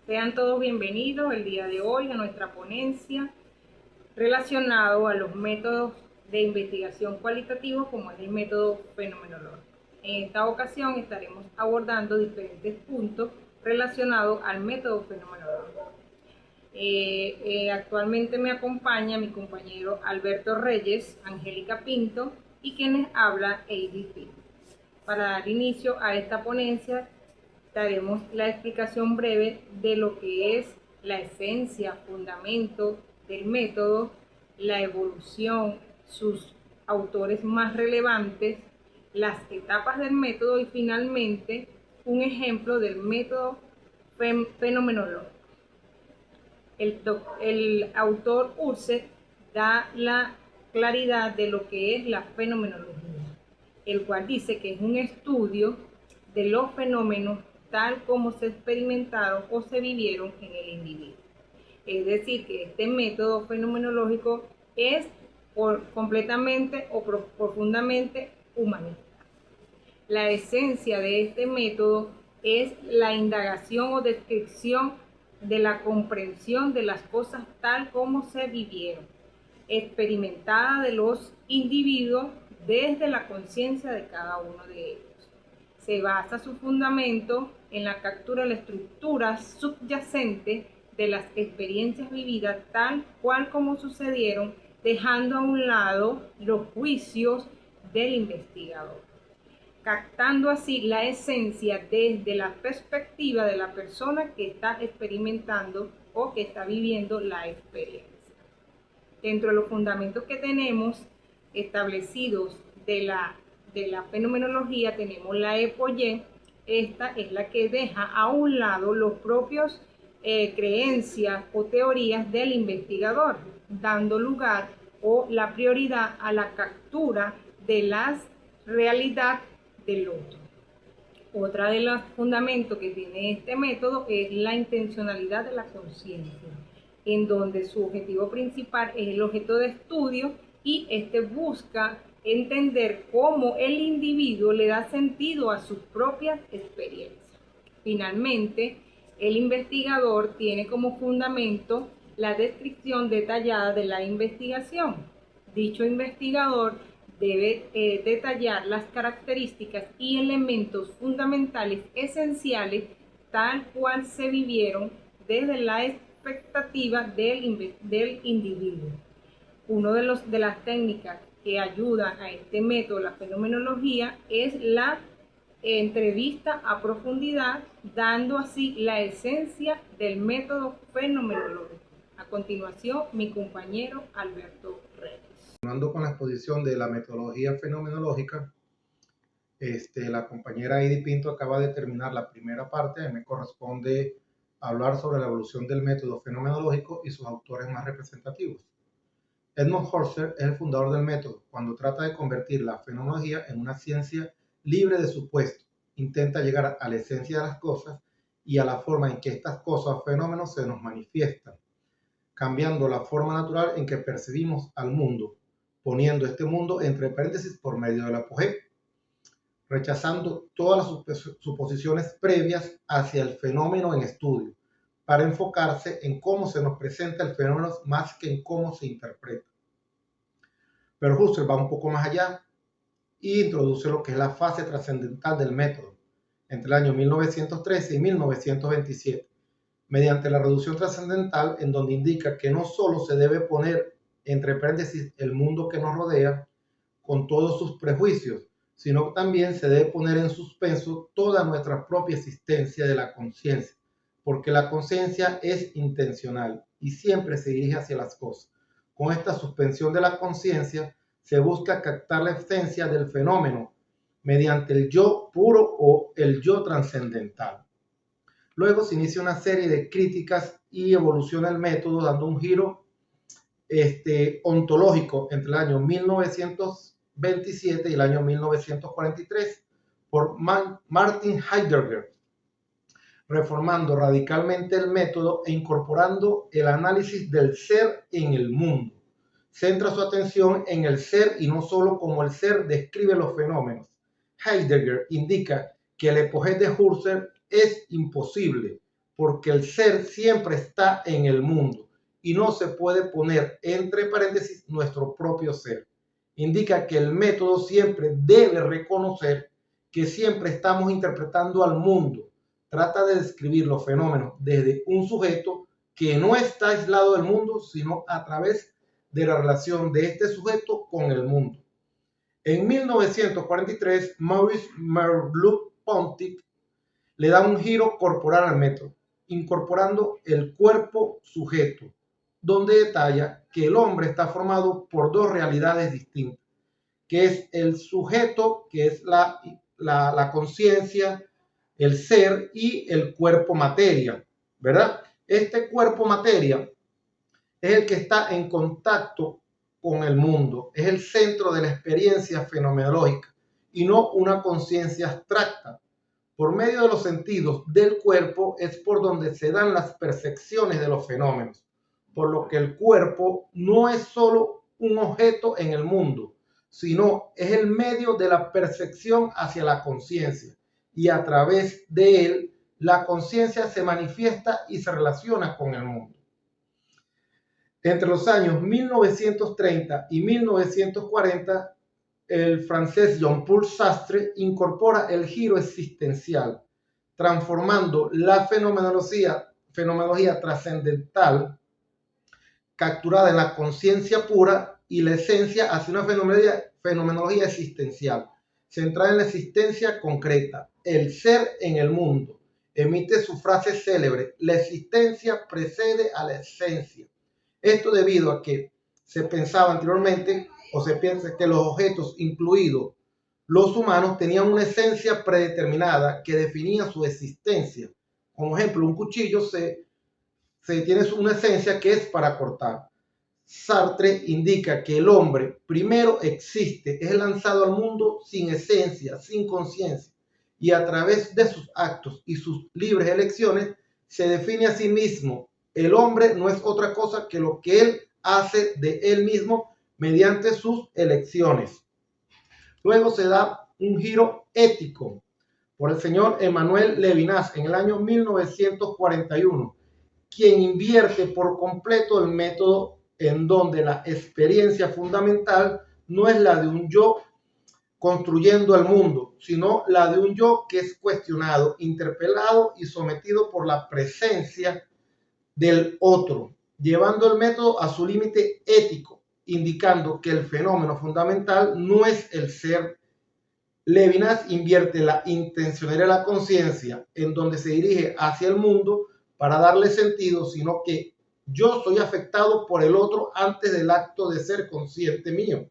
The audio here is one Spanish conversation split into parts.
Sean todos bienvenidos el día de hoy a nuestra ponencia relacionado a los métodos de investigación cualitativos como es el método fenomenológico. En esta ocasión estaremos abordando diferentes puntos relacionados al método fenomenológico. Actualmente me acompaña mi compañero Alberto Reyes, Angélica Pinto y quienes habla Edith Pinto. Para dar inicio a esta ponencia daremos la explicación breve de lo que es la esencia, fundamento del método, la evolución, sus autores más relevantes, las etapas del método y finalmente un ejemplo del método fenomenológico. El autor Husserl da la claridad de lo que es la fenomenología, el cual dice que es un estudio de los fenómenos tal como se experimentaron o se vivieron en el individuo. Es decir, que este método fenomenológico es completamente o profundamente humanista. La esencia de este método es la indagación o descripción de la comprensión de las cosas tal como se vivieron, experimentada de los individuos desde la conciencia de cada uno de ellos. Se basa su fundamento en la captura de la estructura subyacente de las experiencias vividas tal cual como sucedieron, dejando a un lado los juicios del investigador, captando así la esencia desde la perspectiva de la persona que está experimentando o que está viviendo la experiencia. Dentro de los fundamentos que tenemos establecidos de la fenomenología tenemos la EPOYE. Esta es la que deja a un lado los propios creencias o teorías del investigador, dando lugar o la prioridad a la captura de la realidad del otro. Otra de los fundamentos que tiene este método es la intencionalidad de la conciencia, en donde su objetivo principal es el objeto de estudio y este busca entender cómo el individuo le da sentido a sus propias experiencias. Finalmente, el investigador tiene como fundamento la descripción detallada de la investigación. Dicho investigador debe detallar las características y elementos fundamentales esenciales tal cual se vivieron desde la expectativa del individuo. Una de las técnicas que ayudan a este método, la fenomenología, es la entrevista a profundidad, dando así la esencia del método fenomenológico. A continuación, mi compañero Alberto Reyes. Continuando con la exposición de la metodología fenomenológica, la compañera Edith Pinto acaba de terminar la primera parte. Me corresponde hablar sobre la evolución del método fenomenológico y sus autores más representativos. Edmund Husserl es el fundador del método. Cuando trata de convertir la fenomenología en una ciencia libre de supuestos, intenta llegar a la esencia de las cosas y a la forma en que estas cosas o fenómenos se nos manifiestan, cambiando la forma natural en que percibimos al mundo, poniendo este mundo entre paréntesis por medio del apogeo, rechazando todas las suposiciones previas hacia el fenómeno en estudio, para enfocarse en cómo se nos presenta el fenómeno más que en cómo se interpreta. Pero Husserl va un poco más allá e introduce lo que es la fase trascendental del método, entre el año 1913 y 1927, mediante la reducción trascendental, en donde indica que no solo se debe poner entre paréntesis el mundo que nos rodea con todos sus prejuicios, sino que también se debe poner en suspenso toda nuestra propia existencia de la conciencia, porque la conciencia es intencional y siempre se dirige hacia las cosas. Con esta suspensión de la conciencia se busca captar la esencia del fenómeno mediante el yo puro o el yo trascendental. Luego se inicia una serie de críticas y evoluciona el método dando un giro ontológico entre el año 1927 y el año 1943 por Martin Heidegger, reformando radicalmente el método e incorporando el análisis del ser en el mundo. Centra su atención en el ser y no solo como el ser describe los fenómenos. Heidegger indica que el apogeo de Husserl es imposible, porque el ser siempre está en el mundo y no se puede poner entre paréntesis nuestro propio ser. Indica que el método siempre debe reconocer que siempre estamos interpretando al mundo. Trata de describir los fenómenos desde un sujeto que no está aislado del mundo, sino a través de la relación de este sujeto con el mundo. En 1943, Maurice Merleau-Ponty le da un giro corporal al método, incorporando el cuerpo sujeto, donde detalla que el hombre está formado por dos realidades distintas, que es el sujeto, que es la conciencia, el ser, y el cuerpo materia, ¿verdad? Este cuerpo materia es el que está en contacto con el mundo, es el centro de la experiencia fenomenológica y no una conciencia abstracta. Por medio de los sentidos del cuerpo es por donde se dan las percepciones de los fenómenos, por lo que el cuerpo no es solo un objeto en el mundo, sino es el medio de la percepción hacia la conciencia, y a través de él la conciencia se manifiesta y se relaciona con el mundo. Entre los años 1930 y 1940, el francés Jean-Paul Sartre incorpora el giro existencial, transformando la fenomenología trascendental capturada en la conciencia pura y la esencia hacia una fenomenología existencial, centrada en la existencia concreta, el ser en el mundo. Emite su frase célebre: la existencia precede a la esencia. Esto debido a que se pensaba anteriormente, o se piensa, que los objetos, incluidos los humanos, tenían una esencia predeterminada que definía su existencia. Como ejemplo, un cuchillo se tiene una esencia que es para cortar. Sartre indica que el hombre primero existe, es lanzado al mundo sin esencia, sin conciencia, y a través de sus actos y sus libres elecciones se define a sí mismo. El hombre no es otra cosa que lo que él hace de él mismo mediante sus elecciones. Luego se da un giro ético por el señor Emmanuel Levinas en el año 1941, quien invierte por completo el método en donde la experiencia fundamental no es la de un yo construyendo el mundo, sino la de un yo que es cuestionado, interpelado y sometido por la presencia del otro, llevando el método a su límite ético, indicando que el fenómeno fundamental no es el ser. Levinas invierte la intencionalidad de la conciencia en donde se dirige hacia el mundo para darle sentido, sino que yo soy afectado por el otro antes del acto de ser consciente mío.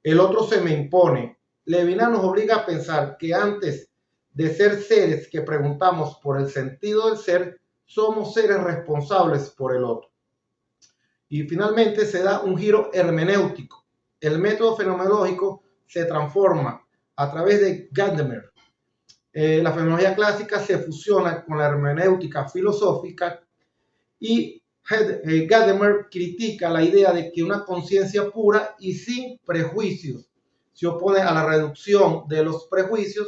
El otro se me impone. Levinas nos obliga a pensar que antes de ser seres que preguntamos por el sentido del ser, somos seres responsables por el otro. Y finalmente se da un giro hermenéutico. El método fenomenológico se transforma a través de Gadamer. La fenomenología clásica se fusiona con la hermenéutica filosófica y Gadamer critica la idea de que una conciencia pura y sin prejuicios se opone a la reducción de los prejuicios,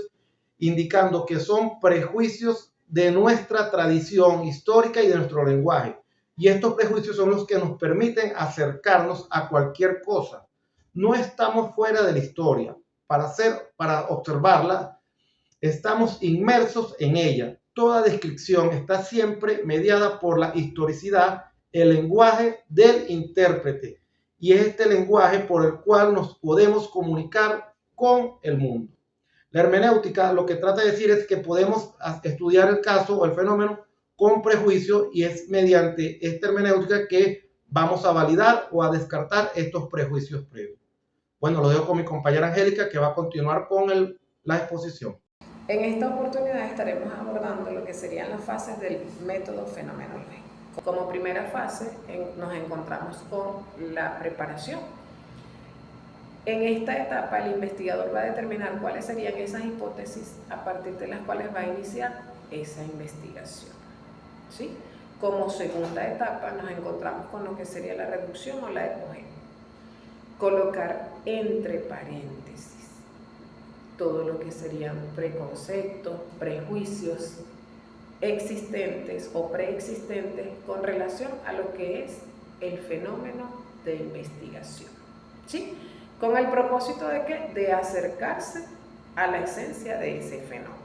indicando que son prejuicios de nuestra tradición histórica y de nuestro lenguaje. Y estos prejuicios son los que nos permiten acercarnos a cualquier cosa. No estamos fuera de la historia. Para observarla, estamos inmersos en ella. Toda descripción está siempre mediada por la historicidad, el lenguaje del intérprete. Y es este lenguaje por el cual nos podemos comunicar con el mundo. La hermenéutica lo que trata de decir es que podemos estudiar el caso o el fenómeno con prejuicio, y es mediante esta hermenéutica que vamos a validar o a descartar estos prejuicios previos. Bueno, lo dejo con mi compañera Angélica, que va a continuar con la exposición. En esta oportunidad estaremos abordando lo que serían las fases del método fenomenológico. Como primera fase nos encontramos con la preparación. En esta etapa el investigador va a determinar cuáles serían esas hipótesis a partir de las cuales va a iniciar esa investigación, ¿sí? Como segunda etapa nos encontramos con lo que sería la reducción o la epogenia. Colocar entre paréntesis todo lo que serían preconceptos, prejuicios existentes o preexistentes con relación a lo que es el fenómeno de investigación, ¿sí? Con el propósito de ¿qué? De acercarse a la esencia de ese fenómeno.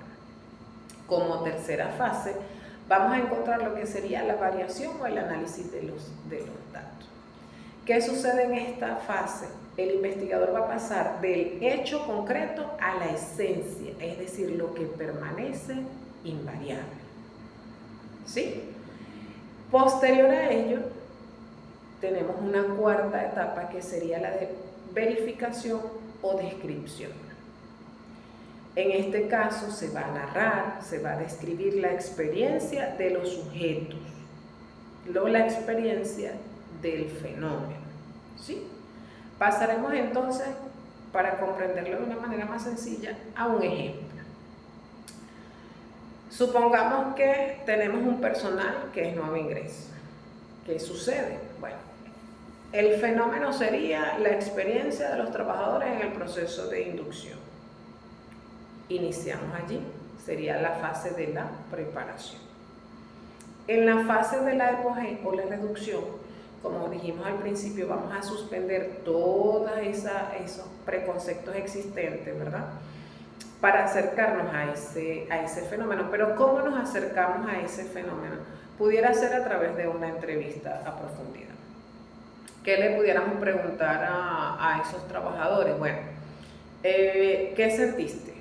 Como tercera fase, vamos a encontrar lo que sería la variación o el análisis de los datos. ¿Qué sucede en esta fase? El investigador va a pasar del hecho concreto a la esencia, es decir, lo que permanece invariable, ¿sí? Posterior a ello, tenemos una cuarta etapa que sería la de verificación o descripción. En este caso se va a narrar, se va a describir la experiencia de los sujetos, la experiencia del fenómeno, ¿sí? Pasaremos entonces, para comprenderlo de una manera más sencilla, a un ejemplo. Supongamos que tenemos un personal que es nuevo ingreso. ¿Qué sucede? Bueno, el fenómeno sería la experiencia de los trabajadores en el proceso de inducción. Iniciamos allí, sería la fase de la preparación. En la fase de la apogeo o la reducción, como dijimos al principio, vamos a suspender todos esos preconceptos existentes, ¿verdad? Para acercarnos a ese fenómeno. Pero ¿cómo nos acercamos a ese fenómeno? Pudiera ser a través de una entrevista a profundidad. ¿Qué le pudiéramos preguntar a esos trabajadores? Bueno, ¿qué sentiste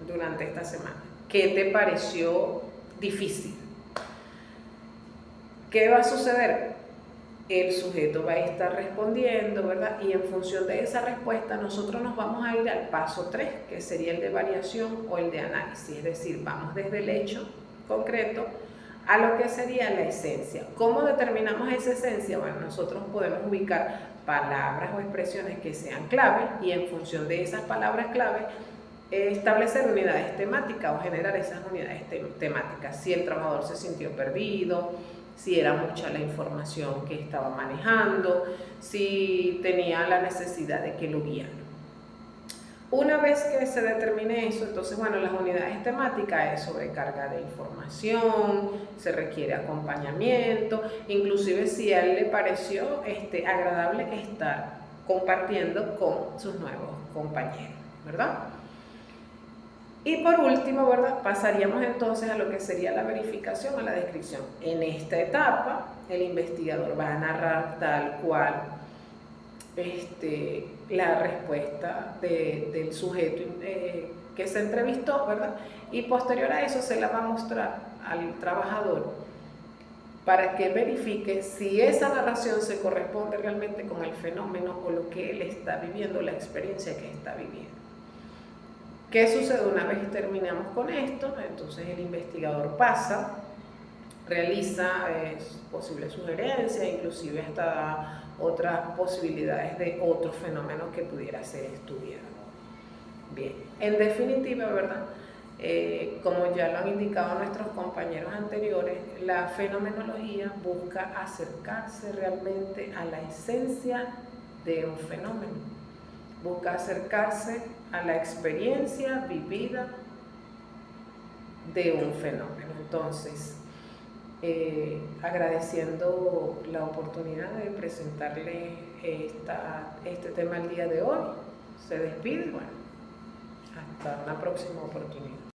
durante esta semana? ¿Qué te pareció difícil? ¿Qué va a suceder? El sujeto va a estar respondiendo, ¿verdad? Y en función de esa respuesta nosotros nos vamos a ir al paso 3, que sería el de variación o el de análisis. Es decir, vamos desde el hecho concreto a lo que sería la esencia. ¿Cómo determinamos esa esencia? Bueno, nosotros podemos ubicar palabras o expresiones que sean clave y en función de esas palabras clave establecer unidades temáticas o generar esas unidades temáticas. Si el trabajador se sintió perdido, si era mucha la información que estaba manejando, si tenía la necesidad de que lo guiaran. Una vez que se determine eso, entonces, bueno, las unidades temáticas es sobrecarga de información, se requiere acompañamiento, inclusive si a él le pareció agradable estar compartiendo con sus nuevos compañeros, ¿verdad? Y por último, ¿verdad? Pasaríamos entonces a lo que sería la verificación o la descripción. En esta etapa, el investigador va a narrar tal cual la respuesta del sujeto que se entrevistó, ¿verdad? Y posterior a eso se la va a mostrar al trabajador para que verifique si esa narración se corresponde realmente con el fenómeno o lo que él está viviendo, la experiencia que está viviendo. ¿Qué sucede una vez terminamos con esto? Entonces el investigador pasa, realiza posibles sugerencias, inclusive hasta otras posibilidades de otros fenómenos que pudiera ser estudiado. Bien, en definitiva, ¿verdad? Como ya lo han indicado nuestros compañeros anteriores, la fenomenología busca acercarse realmente a la esencia de un fenómeno, busca acercarse a la experiencia vivida de un fenómeno. Entonces, agradeciendo la oportunidad de presentarle este tema el día de hoy, se despide, bueno, hasta una próxima oportunidad.